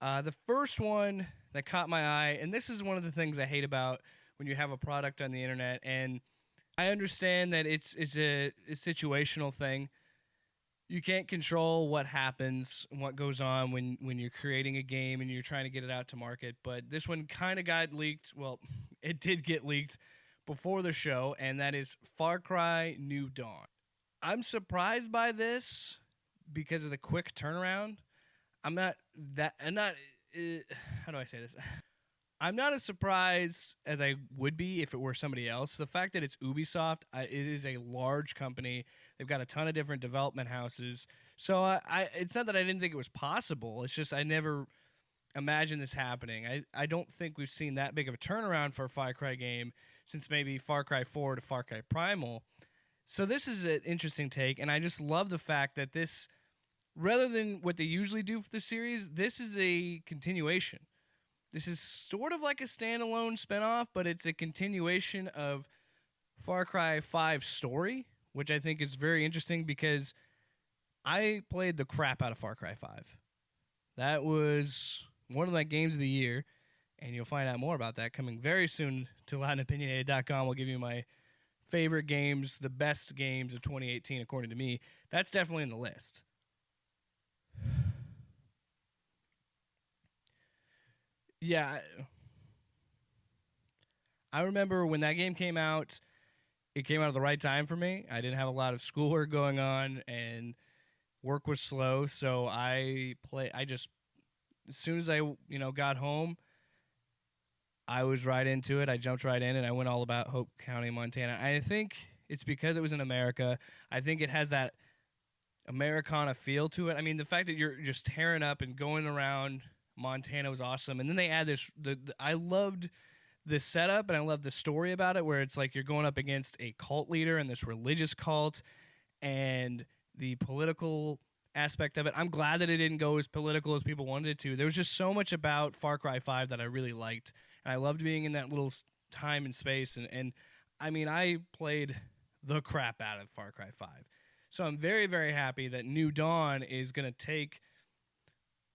The first one that caught my eye, and this is one of the things I hate about when you have a product on the internet, and I understand that it's a situational thing. You can't control what happens and what goes on when you're creating a game and you're trying to get it out to market. But this one kind of got leaked. Well, it did get leaked before the show, and that is Far Cry New Dawn. I'm surprised by this because of the quick turnaround. I'm not. How do I say this? I'm not as surprised as I would be if it were somebody else. The fact that it's Ubisoft, it is a large company. They've got a ton of different development houses. So it's not that I didn't think it was possible. It's just I never imagined this happening. I don't think we've seen that big of a turnaround for a Far Cry game since maybe Far Cry 4 to Far Cry Primal. So this is an interesting take, and I just love the fact that this, rather than what they usually do for the series, this is a continuation. This is sort of like a standalone spinoff, but it's a continuation of Far Cry 5's story, which I think is very interesting because I played the crap out of Far Cry 5. That was one of my games of the year, and you'll find out more about that coming very soon to LatinOpinionated.com. We'll give you my favorite games, the best games of 2018, according to me. That's definitely in the list. Yeah, I remember when that game came out, it came out at the right time for me. I didn't have a lot of schoolwork going on and work was slow, so I just as soon as I got home, I was right into it. I jumped right in and I went all about Hope County, Montana. I think it's because it was in America. I think it has that Americana feel to it. I mean, the fact that you're just tearing up and going around Montana was awesome. And then they add this. I loved the setup and I loved the story about it, where it's like you're going up against a cult leader and this religious cult, and the political aspect of it. I'm glad that it didn't go as political as people wanted it to. There was just so much about Far Cry 5 that I really liked, and I loved being in that little time and space. And I mean, I played the crap out of Far Cry 5. So I'm very, very happy that New Dawn is going to take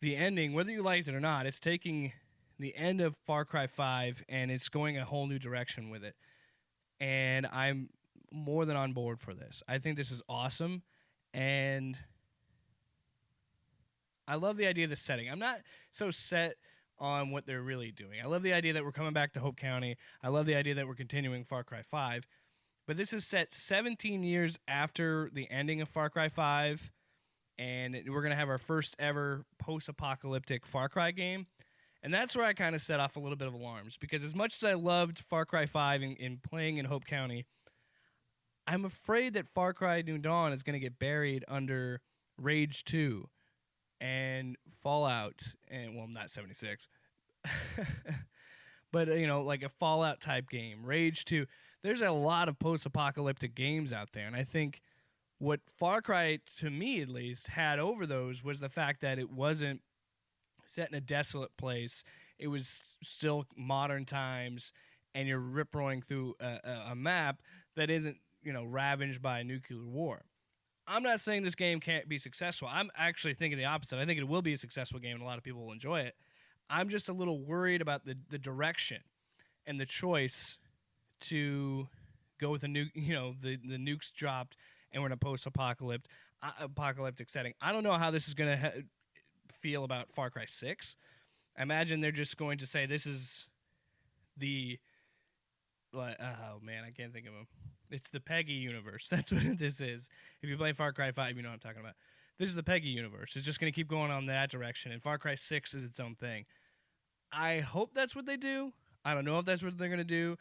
the ending, whether you liked it or not. It's taking the end of Far Cry 5 and it's going a whole new direction with it. And I'm more than on board for this. I think this is awesome. And I love the idea of the setting. I'm not so set on what they're really doing. I love the idea that we're coming back to Hope County. I love the idea that we're continuing Far Cry 5. But this is set 17 years after the ending of Far Cry 5. And we're going to have our first ever post-apocalyptic Far Cry game. And that's where I kind of set off a little bit of alarms. Because as much as I loved Far Cry 5 in playing in Hope County, I'm afraid that Far Cry New Dawn is going to get buried under Rage 2 and Fallout, and well, not 76, but like a Fallout type game, Rage 2. There's a lot of post-apocalyptic games out there, and I think what Far Cry, to me at least, had over those was the fact that it wasn't set in a desolate place. It was still modern times, and you're rip-roaring through a map that isn't ravaged by nuclear war. I'm not saying this game can't be successful. I'm actually thinking the opposite. I think it will be a successful game and a lot of people will enjoy it. I'm just a little worried about the direction and the choice to go with a nuke. The nukes dropped and we're in a post-apocalyptic setting. I don't know how this is going to feel about Far Cry 6. I imagine they're just going to say this is the... oh, man, I can't think of them. It's the Peggy universe. That's what this is. If you play Far Cry 5, you know what I'm talking about. This is the Peggy universe. It's just going to keep going on that direction, and Far Cry 6 is its own thing. I hope that's what they do. I don't know if that's what they're going to do,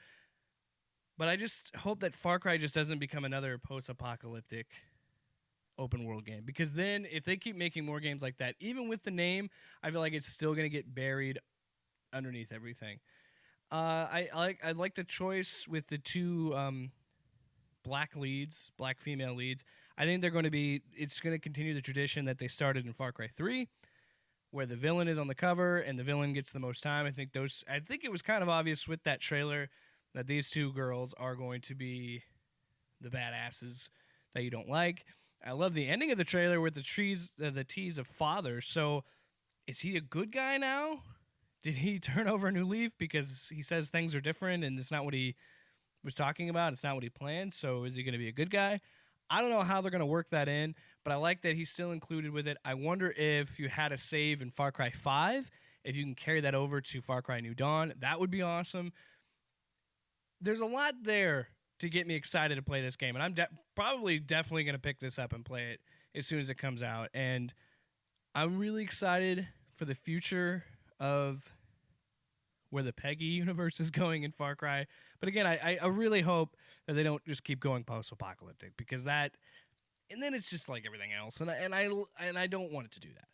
but I just hope that Far Cry just doesn't become another post-apocalyptic open-world game, because then if they keep making more games like that, even with the name, I feel like it's still going to get buried underneath everything. I like the choice with the two black female leads. I think it's going to continue the tradition that they started in Far Cry 3, where the villain is on the cover and the villain gets the most time. I think it was kind of obvious with that trailer that these two girls are going to be the badasses that you don't like. I love the ending of the trailer with the tease of father. So is he a good guy now? Did he turn over a new leaf because he says things are different and it's not what he was talking about? It's not what he planned. So is he going to be a good guy? I don't know how they're going to work that in, but I like that he's still included with it. I wonder if you had a save in Far Cry 5, if you can carry that over to Far Cry New Dawn. That would be awesome. There's a lot there to get me excited to play this game, and I'm definitely going to pick this up and play it as soon as it comes out. And I'm really excited for the future of where the Peggy universe is going in Far Cry. But again, I really hope that they don't just keep going post-apocalyptic, because that, and then it's just like everything else, and I don't want it to do that.